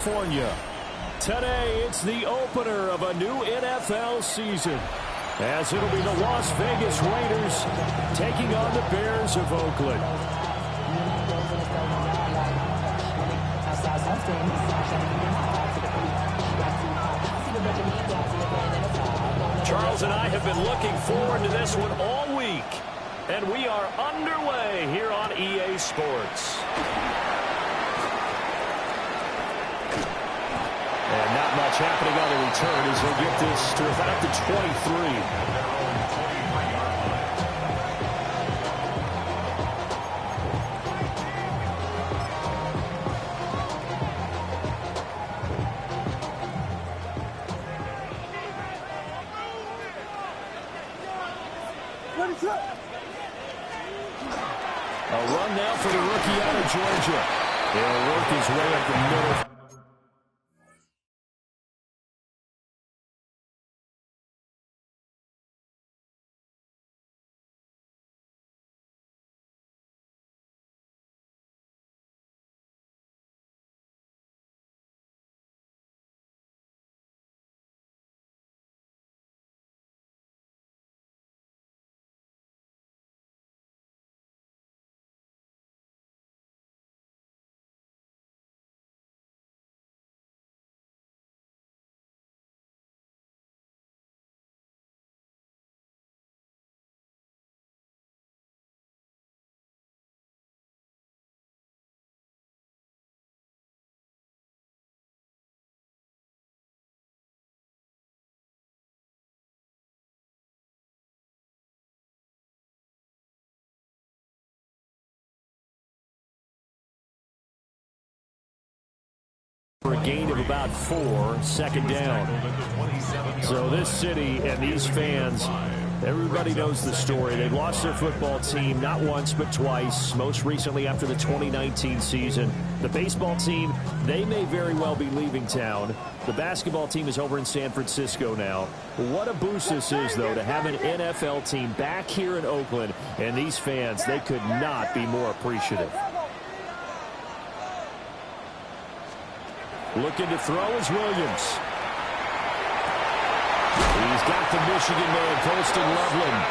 California. Today, it's the opener of a new NFL season, as it'll be the Las Vegas Raiders taking on the Bears of Oakland. Charles and I have been looking forward to this one all week, and we are underway here on EA Sports. And not much happening on the return as he'll get this to about the 23. A run now for the rookie out of Georgia. He'll work his way up the middle. For a gain of about 4, second down. So this city and these fans, everybody knows the story. They've lost their football team not once but twice, most recently after the 2019 season. The baseball team, they may very well be leaving town. The basketball team is over in San Francisco now. What a boost this is, though, to have an NFL team back here in Oakland. And these fans, they could not be more appreciative. Looking to throw is Williams. He's got the Michigan man, Colston Loveland.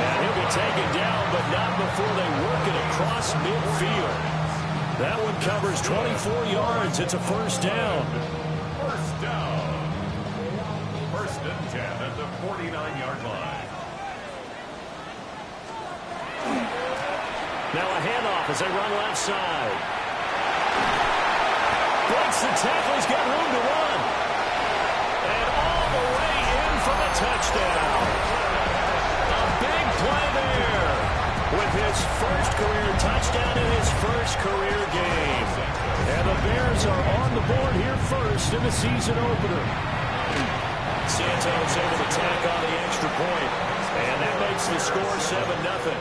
And he'll be taken down, but not before they work it across midfield. That one covers 24 yards. It's a first down. First down. First and 10 at the 49-yard line. Now a handoff as they run left side. Breaks the tackle, he's got room to run. And all the way in for the touchdown. A big play there with his first career touchdown in his first career game. And the Bears are on the board here first in the season opener. Santos able to tack on the extra point. And that makes the score 7-0.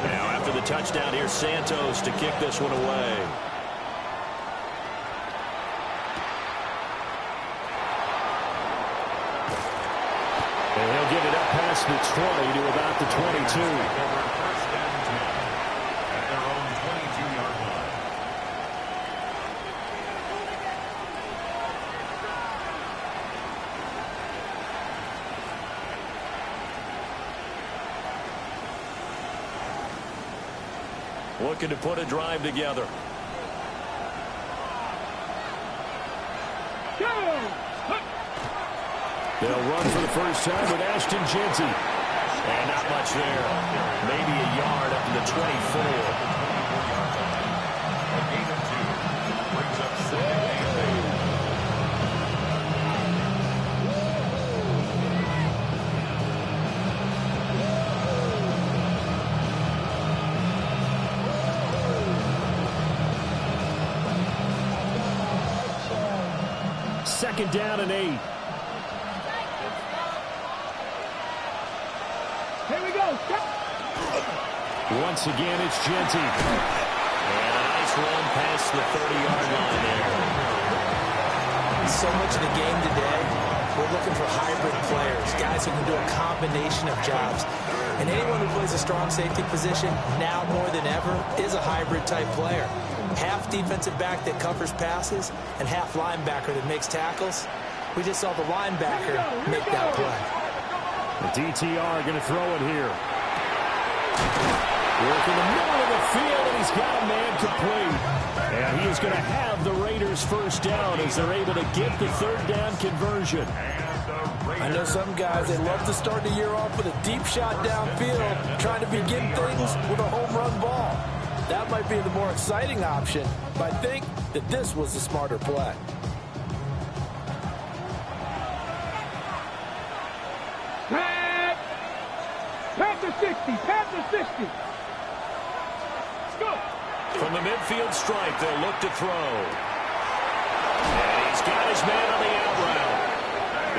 Now, after the touchdown, here's Santos to kick this one away. And he'll get it up past the 20 to about the 22. First and 10 at their own 22-yard line. Looking to put a drive together. They'll run for the first time with Ashton Jeanty. And not much there. Maybe a yard up to the 24. A gain of 2 brings up 7-8. Second down and 8. Here we go. Once again, it's Jeanty. And a nice run past the 30-yard line there. So much of the game today, we're looking for hybrid players, guys who can do a combination of jobs. And anyone who plays a strong safety position, now more than ever, is a hybrid type player. half defensive back that covers passes and half linebacker that makes tackles. We just saw the linebacker make that play. The DTR going to throw it here. Work in the middle of the field, and he's got a man complete. And he is going to have the Raiders first down as they're able to get the third down conversion. I know some guys, they love to start the year off with a deep shot downfield, trying to begin things with a home run ball. That might be the more exciting option, but I think that this was the smarter play. Pat the 60, pat the 60. Let's go. From the midfield stripe, they'll look to throw. And he's got his man on the out route.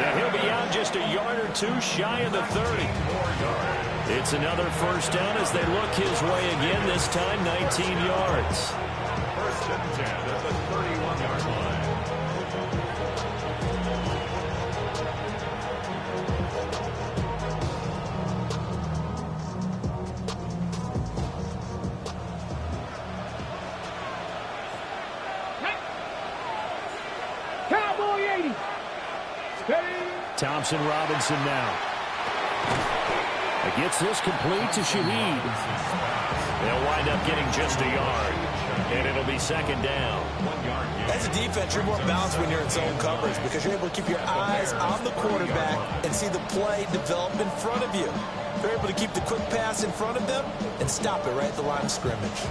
And he'll be out just a yard or two shy of the 30. It's another first down as they look his way again, this time 19 yards. First and 10 at the 31-yard line. Cowboy 80. Thompson Robinson now. It gets this complete to Shaheed. They'll wind up getting just a yard. And it'll be second down. As a defense, you're more balanced when you're in zone coverage because you're able to keep your eyes on the quarterback and see the play develop in front of you. You're able to keep the quick pass in front of them and stop it right at the line of scrimmage.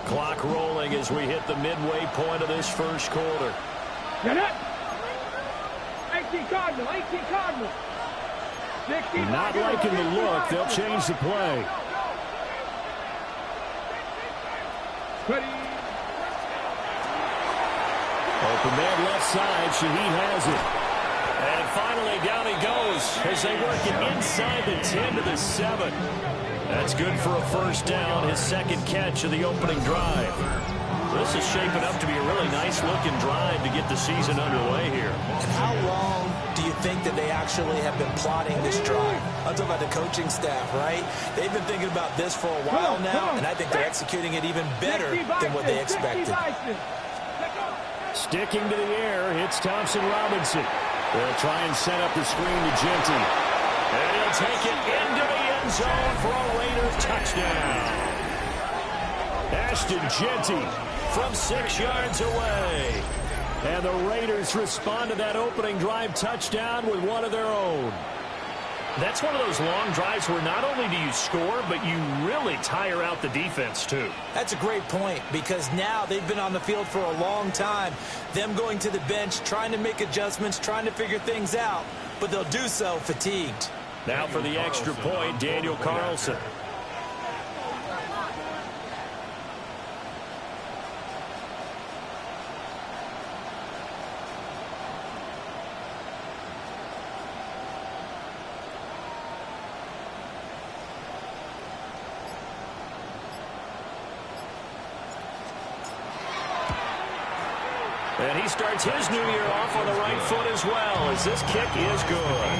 Clock rolling as we hit the midway point of this first quarter. Get it. 18 Cardinal, 18 Cardinal. 60. Not liking the look. They'll change the play. Ready. Open man left side. Shaheed has it. And finally down he goes as they work it inside the 10 to the 7. That's good for a first down. His second catch of the opening drive. This is shaping up to be a really nice-looking drive to get the season underway here. And how long do you think that they actually have been plotting this drive? I'm talking about the coaching staff, right? They've been thinking about this for a while now, and I think they're executing it even better than what they expected. Sticking to the air, hits Thompson Robinson. They'll try and set up the screen to Genty. And he'll take it into the end zone for a Raiders touchdown. Ashton Genty from 6 yards away. And the Raiders respond to that opening drive touchdown with one of their own. That's one of those long drives where not only do you score, but you really tire out the defense, too. That's a great point because now they've been on the field for a long time. Them going to the bench, trying to make adjustments, trying to figure things out, but they'll do so fatigued. Now for the extra point, Daniel Carlson. And he starts his new year off on the right foot as well, as this kick is good.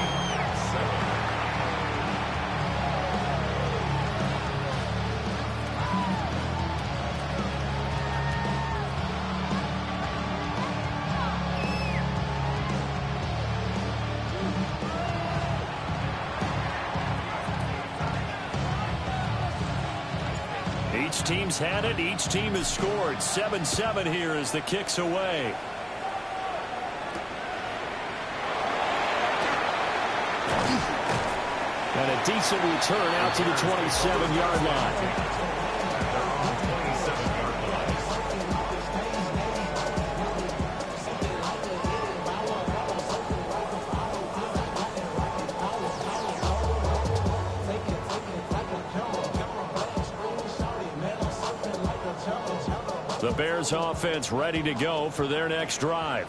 Each team's had it. Each team has scored. 7-7 here as the kick's away. And a decent return out to the 27-yard line. The Bears offense ready to go for their next drive.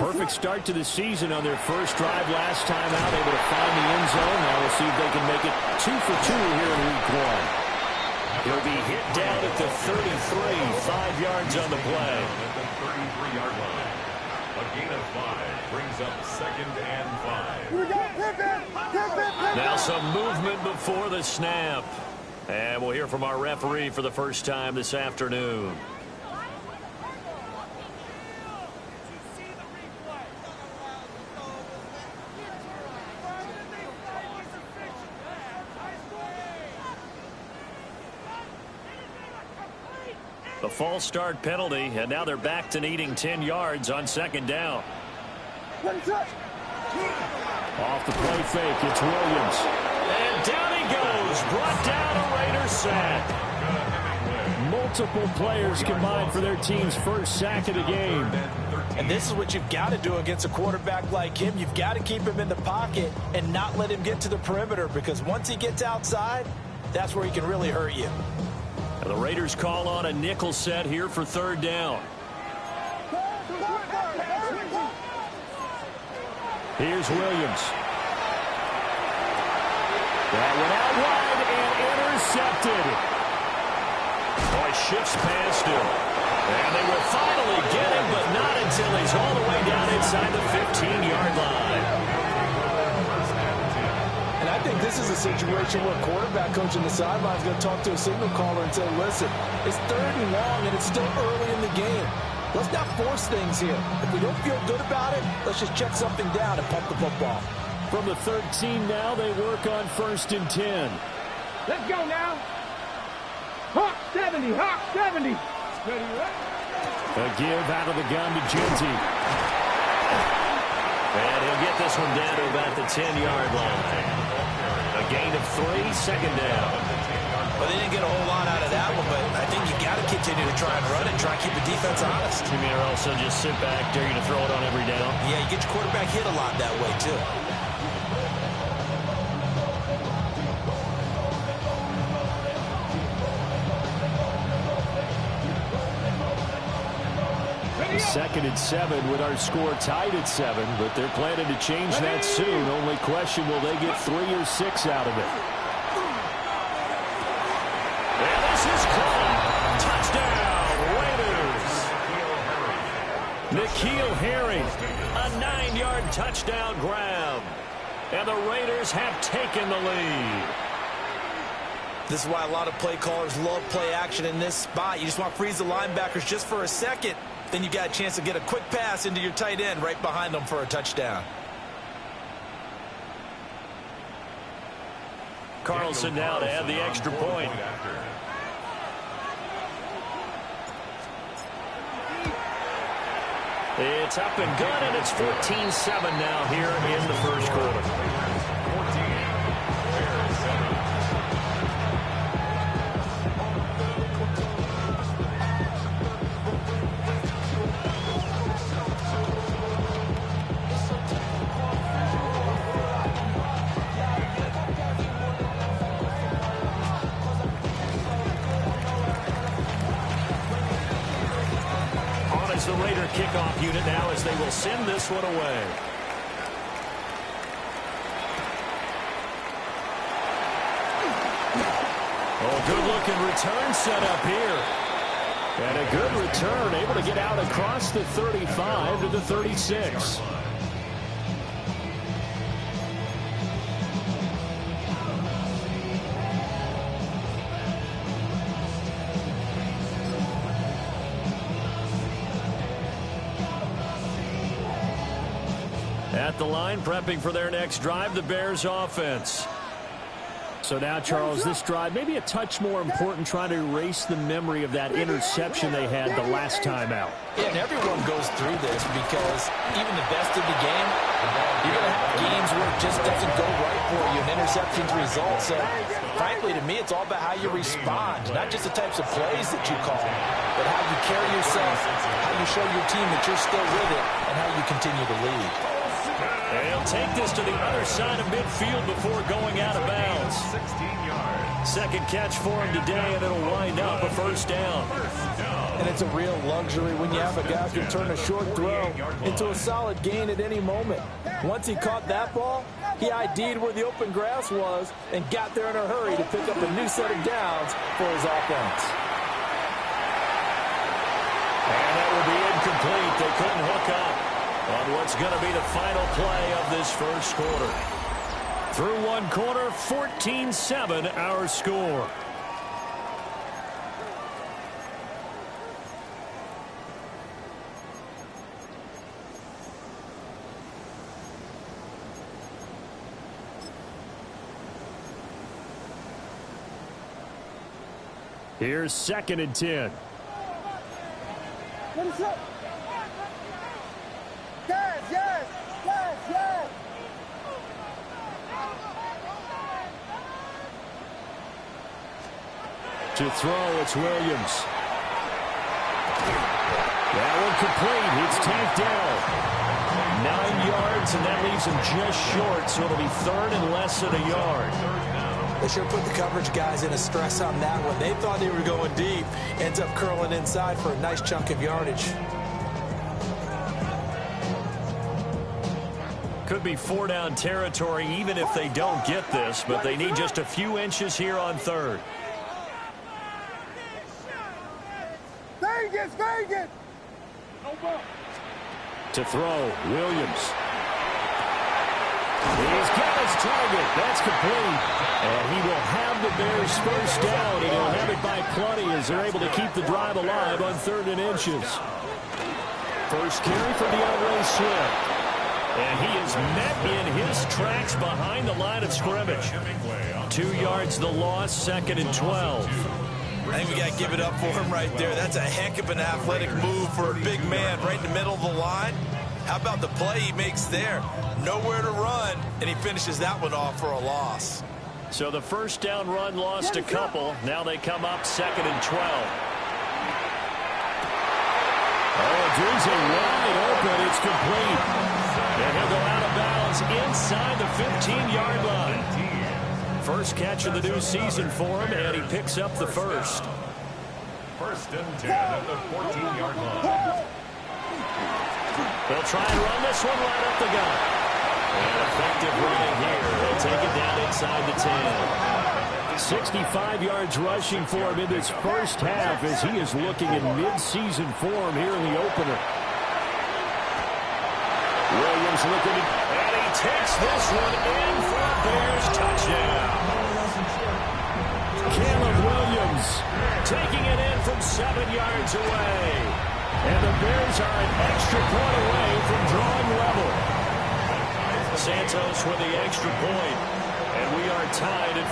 Perfect start to the season on their first drive last time out, able to find the end zone. Now we'll see if they can make it 2 for 2 here in week 1. He'll be hit down at the 33, 5 yards on the play. At the 33-yard line. A gain of 5 brings up 2nd and 5. Now some movement before the snap. And we'll hear from our referee for the first time this afternoon. A false start penalty, and now they're back to needing 10 yards on second down. Off the play fake, it's Williams. And down he goes, brought down a Raider sack. Multiple players combined for their team's first sack of the game. And this is what you've got to do against a quarterback like him. You've got to keep him in the pocket and not let him get to the perimeter, because once he gets outside, that's where he can really hurt you. And the Raiders call on a nickel set here for third down. Here's Williams. That went out wide and intercepted. Boy, shifts past him. And they will finally get him, but not until he's all the way down inside the 15-yard line. And I think this is a situation where a quarterback coach on the sideline is going to talk to a signal caller and say, listen, it's 3rd and long and it's still early in the game. Let's not force things here. If we don't feel good about it, let's just check something down and pump the football. From the 13 now, they work on 1st and 10. Let's go now. Hawk 70, Hawk 70. Ready, right? A give out of the gun to Genty. And he'll get this one down to about the 10-yard line. A gain of 3, second down. Well, they didn't get a whole lot out of that one, but I think you got to continue to try and run it, try and keep the defense honest. You mean, or also just sit back, dare you to throw it on every down? Yeah, you get your quarterback hit a lot that way, too. Second and 7 with our score tied at 7, but they're planning to change that soon. Only question, will they get 3 or 6 out of it? And this is caught. Touchdown, Raiders. N'Keal Harry, a 9-yard touchdown grab. And the Raiders have taken the lead. This is why a lot of play callers love play action in this spot. You just want to freeze the linebackers just for a second. Then you got a chance to get a quick pass into your tight end right behind them for a touchdown. Carlson now to add the extra point. It's up and good, and it's 14-7 now here in the first quarter. The Raider kickoff unit now as they will send this one away. Oh, good-looking return set up here. And a good return, able to get out across the 35 to the 36. At the line, prepping for their next drive, the Bears offense. So now, Charles, this drive maybe a touch more important, trying to erase the memory of that interception they had the last time out. Yeah, and everyone goes through this because even the best of the game, you're going to have games where it just doesn't go right for you, and interceptions result. So, frankly, to me, it's all about how you respond, not just the types of plays that you call, but how you carry yourself, how you show your team that you're still with it, and how you continue to lead. And he'll take this to the other side of midfield before going out of bounds. 16 yards. Second catch for him today, and it'll wind up a first down. And it's a real luxury when you have a guy who can turn a short throw into a solid gain at any moment. Once he caught that ball, he ID'd where the open grass was and got there in a hurry to pick up a new set of downs for his offense. And that will be incomplete. They couldn't hook up on what's going to be the final play of this first quarter. Through one quarter, 14-7 our score. Here's 2nd and 10. Yes, yes, yes, yes. To throw, it's Williams. That one complete. It's tanked down. 9 yards, and that leaves him just short, so it'll be third and less than a yard. They sure put the coverage guys in a stress on that one. They thought they were going deep. Ends up curling inside for a nice chunk of yardage. Could be 4-down territory even if they don't get this, but they need just a few inches here on third. Vegas, Vegas. To throw, Williams. He's got his target. That's complete. And he will have the Bears first down, and he'll have it by plenty as they're able to keep the drive alive on 3rd and inches. First carry for DeAndre Swift. And he is met in his tracks behind the line of scrimmage. 2 yards the loss, 2nd and 12. I think we got to give it up for him right there. That's a heck of an athletic move for a big man right in the middle of the line. How about the play he makes there? Nowhere to run, and he finishes that one off for a loss. So the first down run lost a couple. Now they come up 2nd and 12. Oh, Drew's wide open. It's complete. And he'll go out of bounds inside the 15-yard line. First catch of the new season for him, and he picks up the first. 1st and 10 at the 14-yard line. They'll try and run this one right up the gut. And effective running here. They'll take it down inside the 10. 65 yards rushing for him in this first half as he is looking in mid-season form here in the opener. Williams looking, and he takes this one in for a Bears touchdown. Caleb Williams taking it in from 7 yards away. And the Bears are an extra point away from drawing level. Santos with the extra point. And we are tied at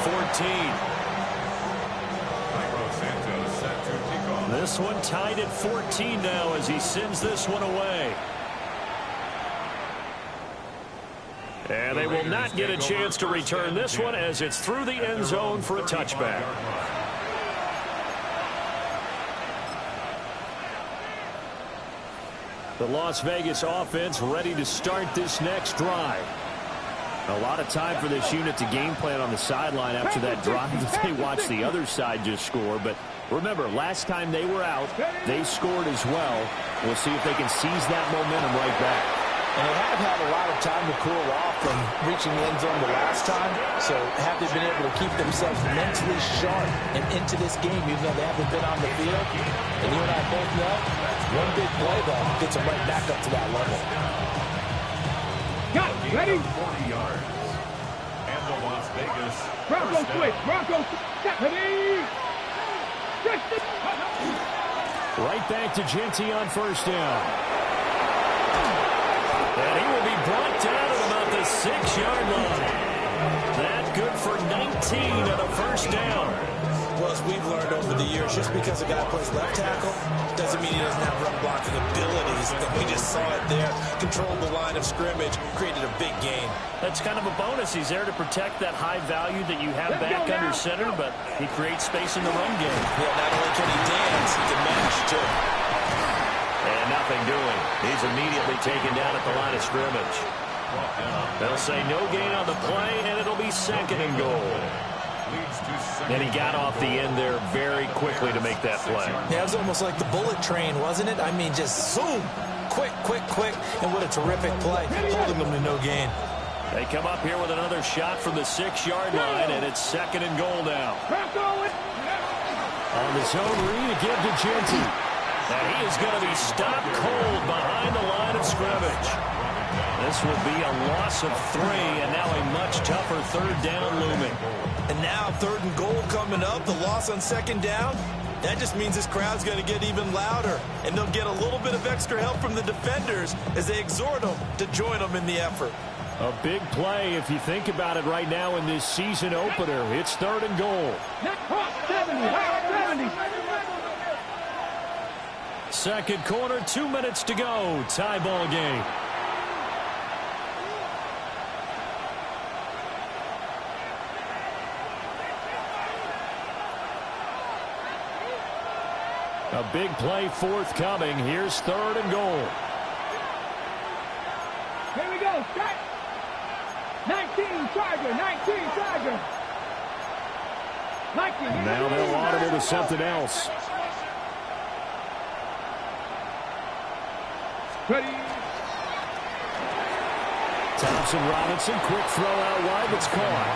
14. This one tied at 14 now as he sends this one away. And they will not get a chance to return this one as it's through the end zone for a touchback. The Las Vegas offense ready to start this next drive. A lot of time for this unit to game plan on the sideline after that drive that they watched the other side just score. But remember, last time they were out, they scored as well. We'll see if they can seize that momentum right back. And they have had a lot of time to cool off from reaching the end zone the last time. So have they been able to keep themselves mentally sharp and into this game, even though they haven't been on the field? And you and I both know, one big play, though, gets them right back up to that level. Got it. Ready? 40 yards. And the Las Vegas Bronco switch. Bronco ready. Right back to Genty on first down. And he will be brought down at about the 6-yard line. That good for 19 and a first down. Well, as we've learned over the years, just because a guy plays left tackle doesn't mean he doesn't have run blocking abilities. And we just saw it there. Controlled the line of scrimmage, created a big gain. That's kind of a bonus. He's there to protect that high value that you have back under center, but he creates space in the run game. Yeah, not only can he dance, he can mash too. And nothing doing. He's immediately taken down at the line of scrimmage. They'll say no gain on the play, and it'll be 2nd and goal. And he got off the end there very quickly to make that play. Yeah, it was almost like the bullet train, wasn't it? I mean, just zoom. Quick, quick, quick. And what a terrific play, holding them to no gain. They come up here with another shot from the 6-yard line, and it's 2nd and goal now. On the zone read, again to Genty. And he is going to be stopped cold behind the line of scrimmage. This will be a loss of 3, and now a much tougher 3rd down looming. And now 3rd and goal coming up, the loss on 2nd down. That just means this crowd's going to get even louder, and they'll get a little bit of extra help from the defenders as they exhort them to join them in the effort. A big play if you think about it right now in this season opener. It's 3rd and goal. 70. Second quarter, 2 minutes to go. Tie ball game. A big play forthcoming. Here's 3rd and goal. Here we go. Start. 19 Charger. 19 Charger. 19. Now they'll audible to something else. Ready. Thompson Robinson, quick throw out wide, that's caught.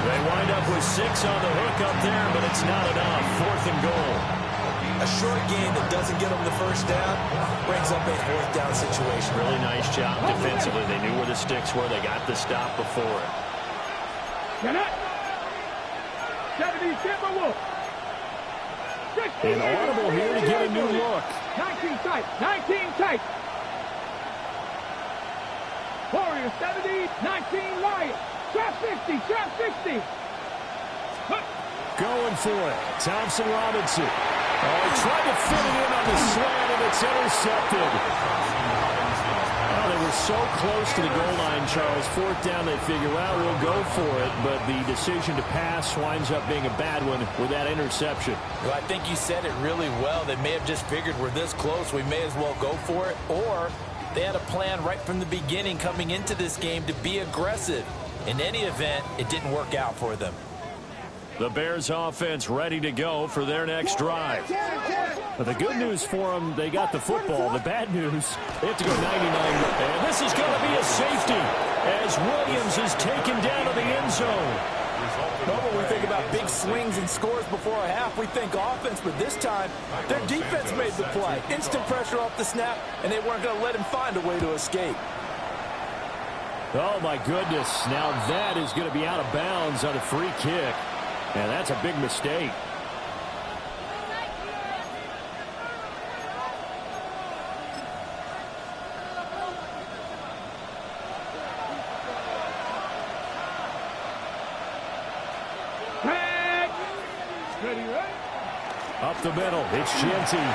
They wind up with 6 on the hook up there, but it's not enough. 4th and goal. A short game that doesn't get them the first down brings up a 4th down situation. Really nice job defensively. They knew where the sticks were. They got the stop before it. Get it. 70 Timberwolf. An audible here to get a new look. 19 tight. 19 tight. Warriors 70. 19 Riot. Trap 60. Trap 60. Going for it. Thompson Robinson. Oh, he tried to fit it in on the slant, and it's intercepted. Oh, they were so close to the goal line, Charles. 4th down, they figure, well, we'll go for it. But the decision to pass winds up being a bad one with that interception. Well, I think you said it really well. They may have just figured we're this close, we may as well go for it. Or they had a plan right from the beginning coming into this game to be aggressive. In any event, it didn't work out for them. The Bears offense ready to go for their next drive. But the good news for them, they got the football. The bad news, they have to go 99. And this is going to be a safety as Williams is taken down to the end zone. Well, when we think about big swings and scores before a half, we think offense, but this time their defense made the play. Instant pressure off the snap, and they weren't going to let him find a way to escape. Oh, my goodness. Now that is going to be out of bounds on a free kick. And that's a big mistake. Up the middle, it's Genty. Oh,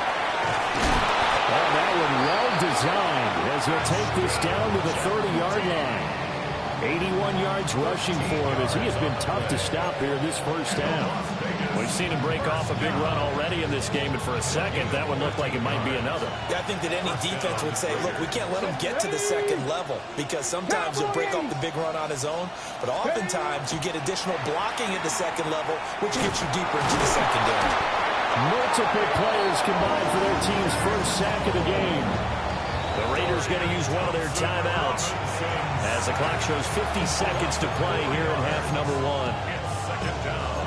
that one well designed as he'll take this down to the 30-yard line. 81 yards rushing for him as he has been tough to stop here this first down. We've seen him break off a big run already in this game, and for a second, that one looked like it might be another. Yeah, I think that any defense would say, look, we can't let him get to the second level because sometimes he'll break off the big run on his own, but oftentimes you get additional blocking at the second level, which gets you deeper into the secondary. Multiple players combined for their team's first sack of the game. The Raiders going to use one of their timeouts as the clock shows 50 seconds to play here in half number 1. Second down.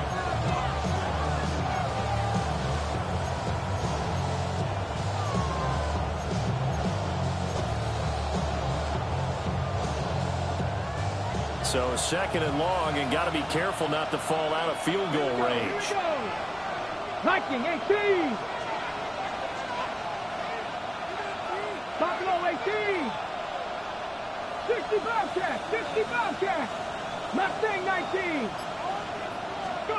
So 2nd and long, and got to be careful not to fall out of field goal range. Viking 18. Buffalo 18. 60 Bobcat. 60 Bobcat. Mustang 19. Go.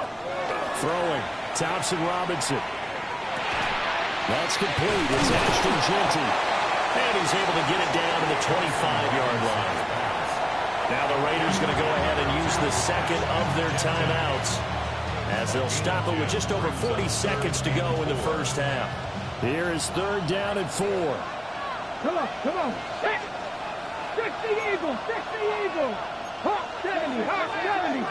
Throwing. Thompson Robinson. That's complete. It's Ashton Genty. And he's able to get it down to the 25-yard line. Now the Raiders going to go ahead and use the second of their timeouts as they'll stop it with just over 40 seconds to go in the first half. Here is 3rd down and 4. Come on, come on. 60 Eagles, 60 Eagles. Hawk 70, Hawk 70.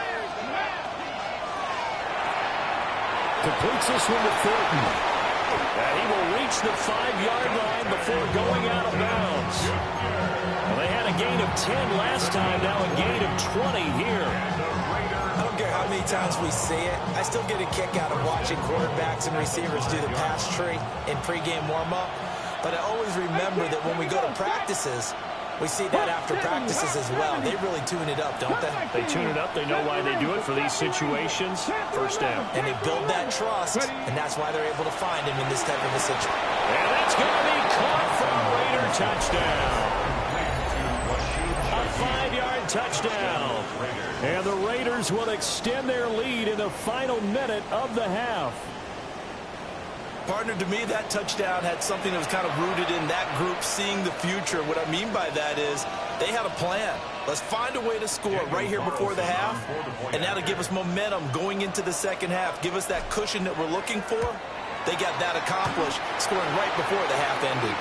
Completes this one to Thornton. And he will reach the 5-yard line before going out of bounds. Well, they had a gain of 10 last time, now a gain of 20 here. I don't care how many times we see it. I still get a kick out of watching quarterbacks and receivers do the pass tree in pregame warm-up. But I always remember that when we go to practices, we see that after practices as well. They really tune it up, don't they? They tune it up. They know why they do it for these situations. First down. And they build that trust, and that's why they're able to find him in this type of a situation. And that's going to be caught for a Raider touchdown. A 5-yard touchdown. And the Raiders will extend their lead in the final minute of the half. Partner, to me, that touchdown had something that was kind of rooted in that group seeing the future. What I mean by that is they had a plan. Let's find a way to score right here before the half, and that'll give us momentum going into the second half. Give us that cushion that we're looking for. They got that accomplished, scoring right before the half ended.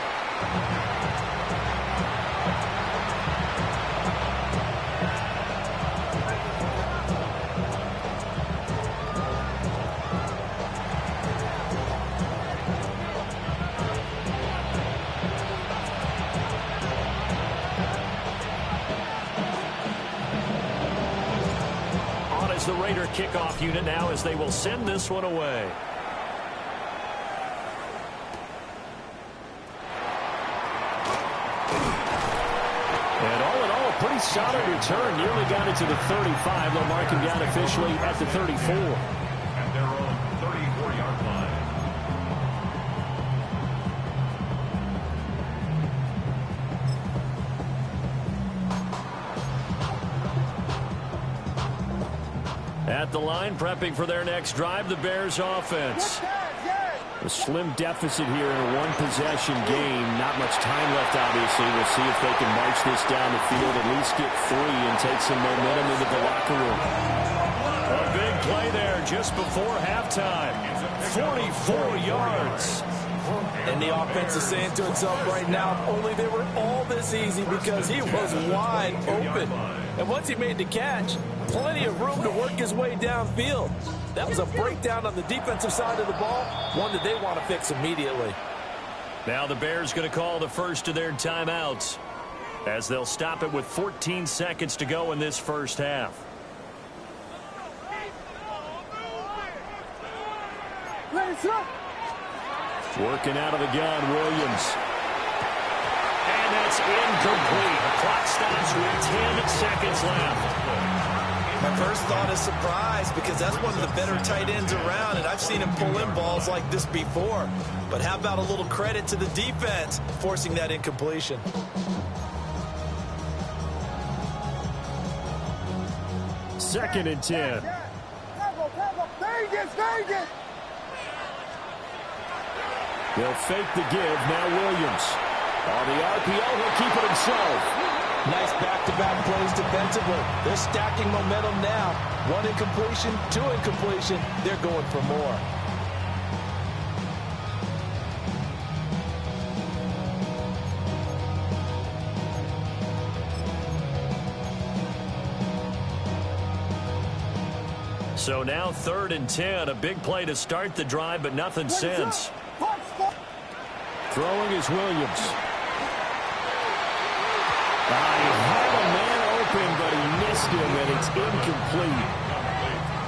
The Raider kickoff unit now as they will send this one away. And all in all, a pretty solid return. Nearly got it to the 35. They'll mark him down officially at the 34. At their own 34-yard line. At the line, prepping for their next drive, the Bears offense. A slim deficit here in a one-possession game. Not much time left, obviously. We'll see if they can march this down the field, at least get 3 and take some momentum into the locker room. A big play there just before halftime. 44 yards. And the offense is saying to itself right now, if only they were all this easy, because he was wide open. And once he made the catch, plenty of room to work his way downfield. That was a breakdown on the defensive side of the ball, one that they want to fix immediately. Now the Bears going to call the first of their timeouts as they'll stop it with 14 seconds to go in this first half. Working out of the gun, Williams. And that's incomplete. The clock stops with 10 seconds left. My first thought is surprise, because that's one of the better tight ends around, and I've seen him pull in balls like this before. But how about a little credit to the defense forcing that incompletion? Second and 10. Vegas! They'll fake the give. Now Williams. On the RPO, he'll keep it himself. Nice back-to-back plays defensively. They're stacking momentum now. 1 incompletion, 2 incompletion. They're going for more. So now 3rd and 10. A big play to start the drive, but nothing since. Throwing is Williams. He had a man open, but he missed him, and it's incomplete.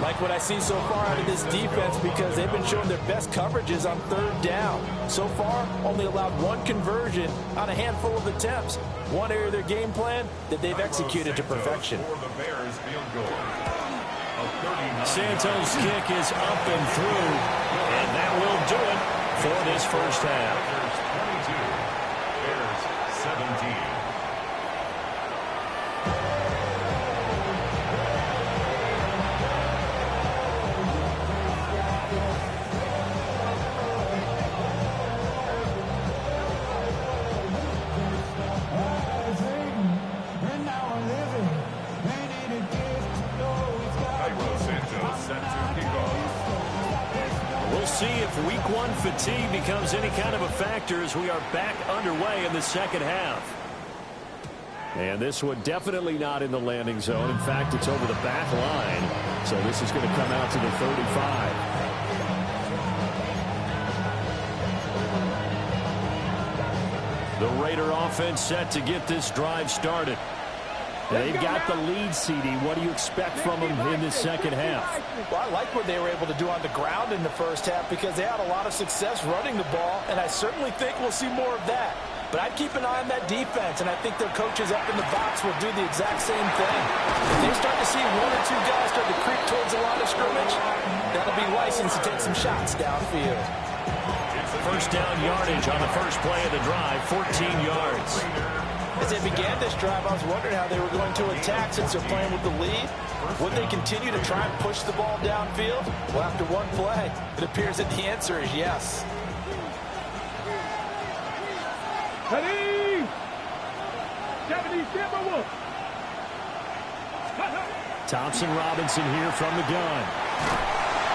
Like what I see so far out of this defense, because they've been showing their best coverages on 3rd down. So far, only allowed 1 conversion on a handful of attempts. One area of their game plan that they've executed to perfection. Santos' kick is up and through, and that will do it for this first half. Bears 17. See if week 1 fatigue becomes any kind of a factor as we are back underway in the second half. And this one definitely not in the landing zone. In fact, it's over the back line. So this is going to come out to the 35. The Raider offense set to get this drive started. They've got the lead, CD. What do you expect from them in the second half? Well, I like what they were able to do on the ground in the first half, because they had a lot of success running the ball, and I certainly think we'll see more of that. But I'd keep an eye on that defense, and I think their coaches up in the box will do the exact same thing. If they start to see 1 or 2 guys start to creep towards the line of scrimmage, that'll be license to take some shots downfield. First down yardage on the first play of the drive, 14 yards. As they began this drive, I was wondering how they were going to attack since they're playing with the lead. Would they continue to try and push the ball downfield? Well, after 1 play, it appears that the answer is yes. Ready? 70 Timberwolves. Thompson Robinson here from the gun.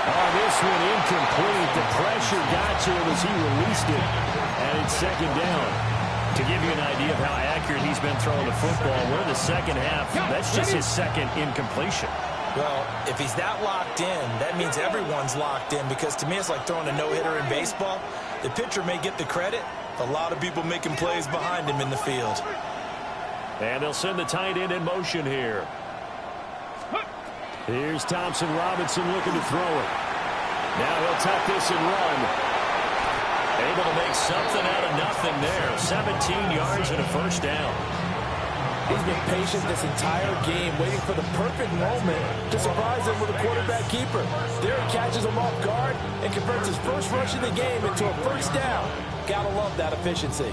Oh, this one incomplete. The pressure got to him as he released it, and it's second down. To give you an idea of how accurate he's been throwing the football, we're in the second half. That's just his second incompletion. Well, if he's that locked in, that means everyone's locked in, because to me it's like throwing a no-hitter in baseball. The pitcher may get the credit. A lot of people making plays behind him in the field. And they'll send the tight end in motion here. Here's Thompson Robinson looking to throw it. Now he'll tuck this and run. Able to make something out of nothing there. 17 yards and a first down. He's been patient this entire game, waiting for the perfect moment to surprise him with a quarterback keeper. There he catches him off guard and converts his first rush of the game into a first down. Gotta love that efficiency.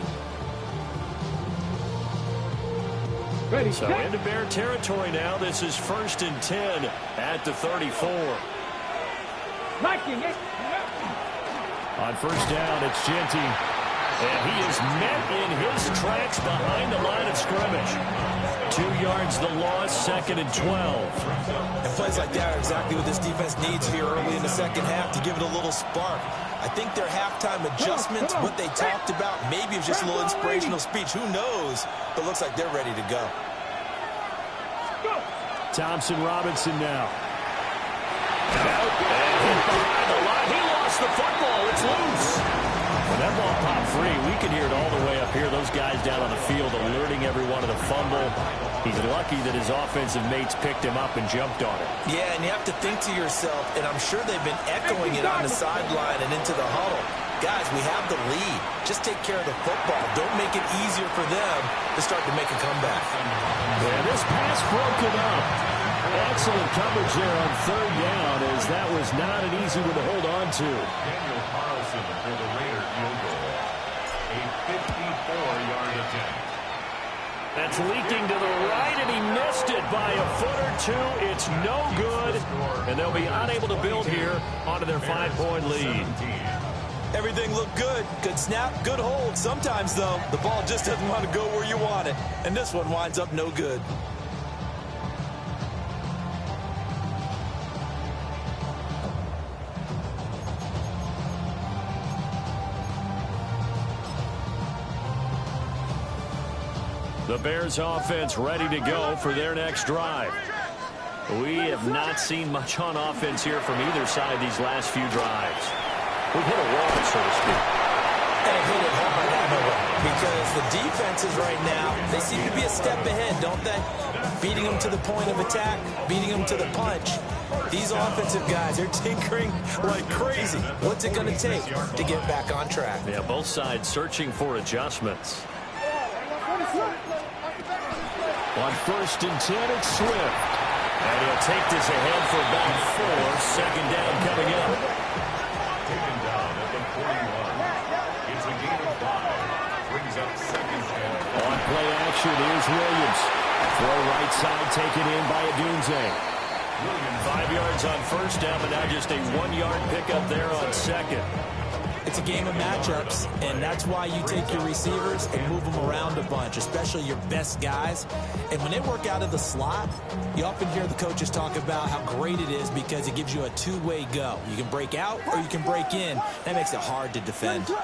Ready, So into Bear territory now. This is 1st and 10 at the 34. Liking it. On first down, it's Genty. And he is met in his tracks behind the line of scrimmage. 2 yards the loss, 2nd and 12. And plays like that are exactly what this defense needs here early in the second half to give it a little spark. I think their halftime adjustments, what they talked about, maybe it was just a little inspirational speech. Who knows? But looks like they're ready to go. Thompson Robinson now. And hit behind the line. He lost the football. It's loose. When that ball popped free, we could hear it all the way up here. Those guys down on the field alerting everyone of the fumble. He's lucky that his offensive mates picked him up and jumped on it. Yeah, and you have to think to yourself, and I'm sure they've been echoing it on the sideline and into the huddle. Guys, we have the lead. Just take care of the football. Don't make it easier for them to start to make a comeback. Yeah, this pass broken up. Excellent coverage there on third down, as that was not an easy one to hold on to. Daniel Carlson for the Raider field goal. A 54-yard attempt. That's leaking to the right, and he missed it by a foot or two. It's no good, and they'll be unable to build here onto their 5-point lead. Everything looked good. Good snap, good hold. Sometimes, though, the ball just doesn't want to go where you want it, and this one winds up no good. The Bears offense ready to go for their next drive. We have not seen much on offense here from either side these last few drives. We've hit a wall, so to speak. And hit it hard, haven't we? Because the defenses right now, they seem to be a step ahead, don't they? Beating them to the point of attack, beating them to the punch. These offensive guys, they're tinkering like crazy. What's it going to take to get back on track? Yeah, both sides searching for adjustments. On 1st and 10, it's Swift. And he'll take this ahead for about 4. Second down coming up. Taken down at the 41. It's a gain of 5. Brings up 2nd and 10. On play action, here's Williams. Throw right side taken in by Adunze. 5 yards on first down, but now just a 1-yard pickup there on second. It's a game of matchups, and that's why you take your receivers and move them around a bunch, especially your best guys. And when they work out of the slot, you often hear the coaches talk about how great it is because it gives you a two-way go. You can break out or you can break in. That makes it hard to defend. To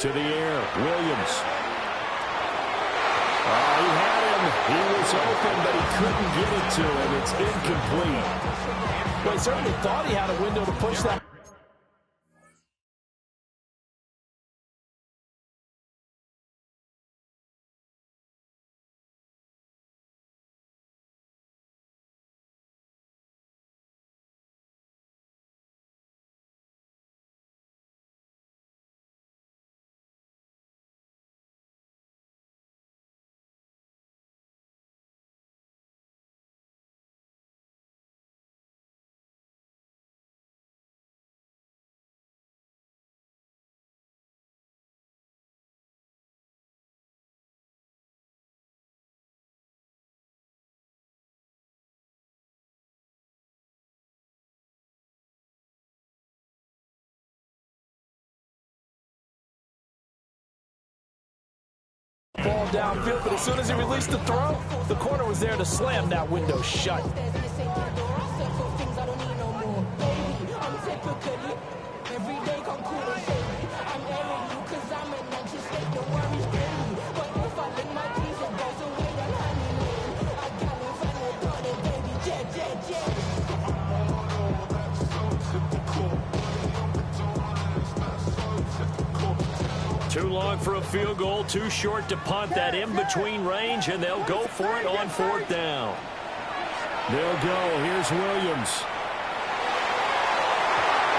the air, Williams. He had him. He was open, but he couldn't get it to him. It's incomplete. Well, he certainly thought he had a window to push that downfield, but as soon as he released the throw, the corner was there to slam that window shut. Too long for a field goal, too short to punt that in-between range, and they'll go for it on 4th down. They'll go. Here's Williams.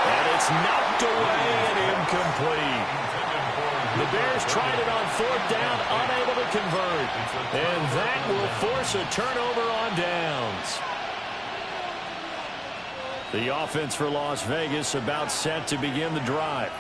And it's knocked away and incomplete. The Bears tried it on 4th down, unable to convert. And that will force a turnover on downs. The offense for Las Vegas about set to begin the drive.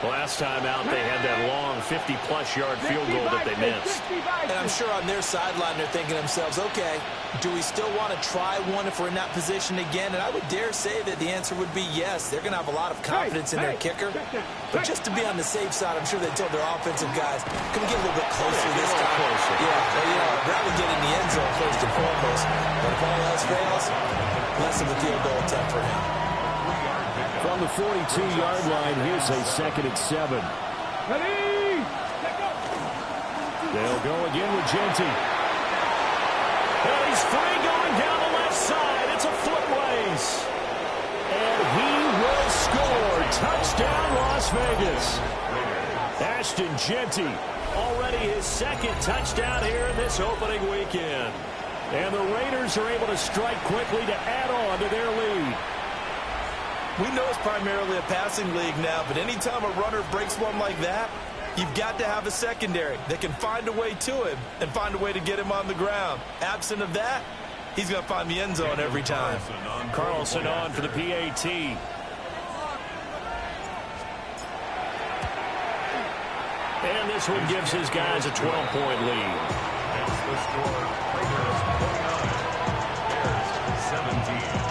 Last time out, they had that long 50-plus yard field goal that they missed. And I'm sure on their sideline, they're thinking to themselves, okay, do we still want to try one if we're in that position again? And I would dare say that the answer would be yes. They're going to have a lot of confidence in their kicker. But just to be on the safe side, I'm sure they told their offensive guys, can we get a little bit closer this time? Closer. Yeah, well, I'd rather get in the end zone first and foremost. But if all else fails, less of a field goal attempt for him. From the 42-yard line, here's a 2nd and 7. They'll go again with Genty. And he's free going down the left side. It's a foot race. And he will score. Touchdown, Las Vegas. Ashton Genty, already his 2nd touchdown here in this opening weekend. And the Raiders are able to strike quickly to add on to their lead. We know it's primarily a passing league now, but anytime a runner breaks one like that, you've got to have a secondary that can find a way to him and find a way to get him on the ground. Absent of that, he's going to find the end zone every time. Carlson on for the PAT. And this one gives his guys a 12-point lead. That's the score. Raiders 29, Bears 17.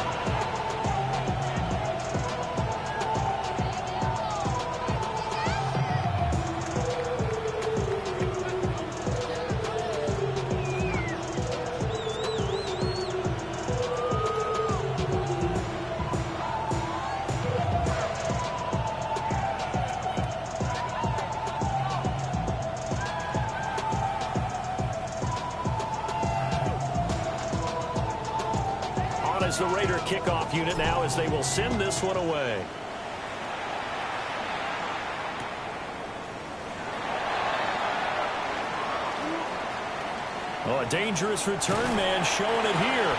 As the Raider kickoff unit now, as they will send this one away. Oh, a dangerous return man showing it here.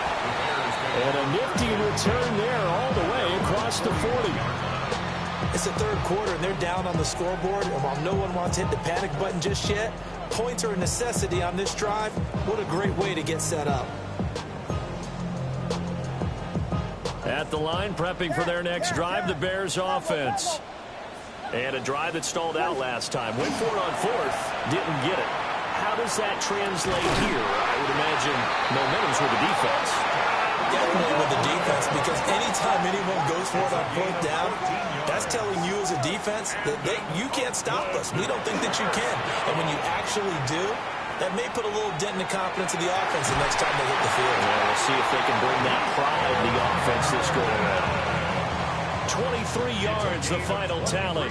And a nifty return there all the way across the 40. It's the 3rd quarter, and they're down on the scoreboard. And while no one wants to hit the panic button just yet, points are a necessity on this drive. What a great way to get set up. At the line, prepping for their next drive, the Bears offense. And a drive that stalled out last time. Went for it on 4th, didn't get it. How does that translate here? I would imagine momentum's with the defense. Definitely with the defense, because anytime anyone goes for it on 4th down, that's telling you as a defense that you can't stop us. We don't think that you can. And when you actually do, that may put a little dent in the confidence of the offense the next time they hit the field. Yeah, we'll see if they can bring that pride to the offense this go around. 23 yards, the final tally.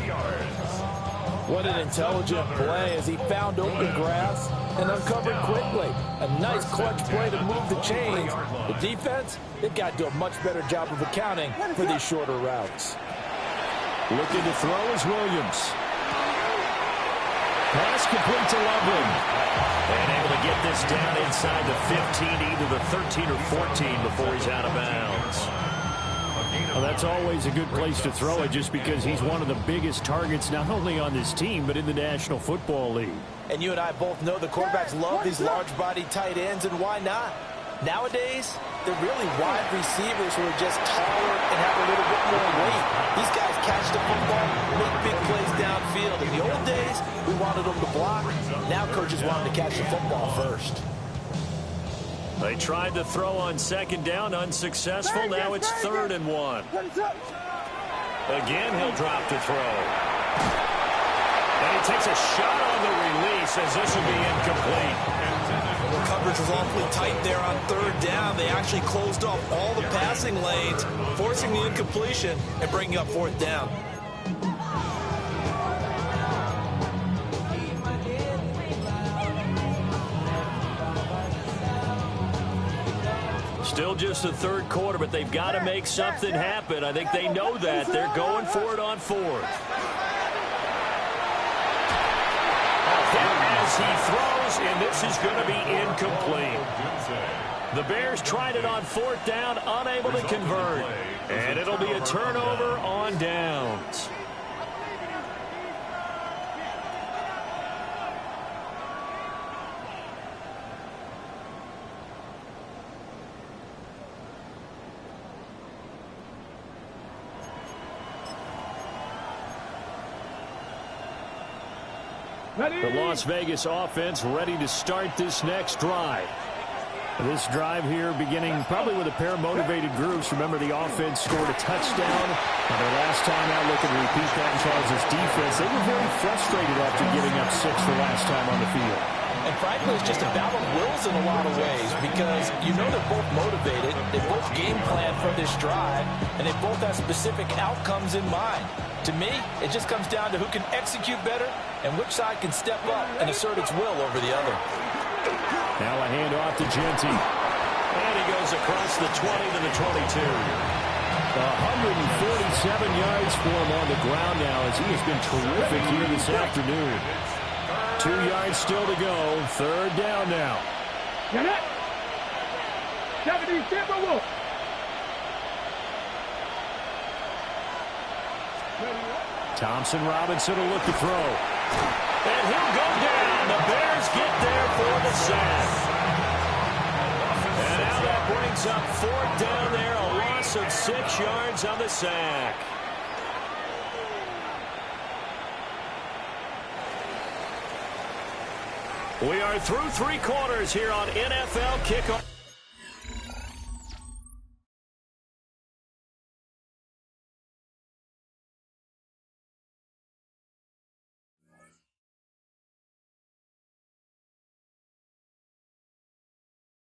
What an intelligent play as he found open grass and uncovered quickly. A nice clutch play to move the chains. The defense, they've got to do a much better job of accounting for these shorter routes. Looking to throw is Williams. Pass complete to Loveland. And able to get this down inside the 15, either the 13 or 14 before he's out of bounds. Well, that's always a good place to throw it just because he's one of the biggest targets not only on this team but in the National Football League. And you and I both know the quarterbacks love these large-body tight ends, and why not? Nowadays, they're really wide receivers who are just taller and have a little bit more weight. These guys catch the football, make big plays downfield. In the old days, we wanted them to block. Now coaches want them to catch the football first. They tried to throw on 2nd down, unsuccessful. Now it's 3rd and 1. Again, he'll drop to throw. And he takes a shot on the release as this will be incomplete. The coverage was awfully tight there on third down. They actually closed off all the passing lanes, forcing the incompletion and bringing up fourth down. Still just the third quarter, but they've got to make something happen. I think they know that. They're going for it on fourth. As he throws, and this is going to be incomplete. The Bears tried it on fourth down, unable to convert. And it'll be a turnover on downs. The Las Vegas offense ready to start this next drive. This drive here beginning probably with a pair of motivated groups. Remember, the offense scored a touchdown on their last time out. Looking to repeat that in Charles' defense. They were very frustrated after giving up 6 the last time on the field. And frankly, it's just a battle of wills in a lot of ways because you know they're both motivated. They both game plan for this drive, and they both have specific outcomes in mind. To me, it just comes down to who can execute better and which side can step up and assert its will over the other. Now a handoff to Genty. And he goes across the 20 to the 22. 147 yards for him on the ground now as he has been terrific here this afternoon. 2 yards still to go. Third down now. Get it. 70 Timberwolves. Thompson Robinson will look to throw. And he'll go down. The Bears get there for the sack. And now that brings up fourth down there. A loss of 6 yards on the sack. We are through 3 quarters here on NFL Kickoff.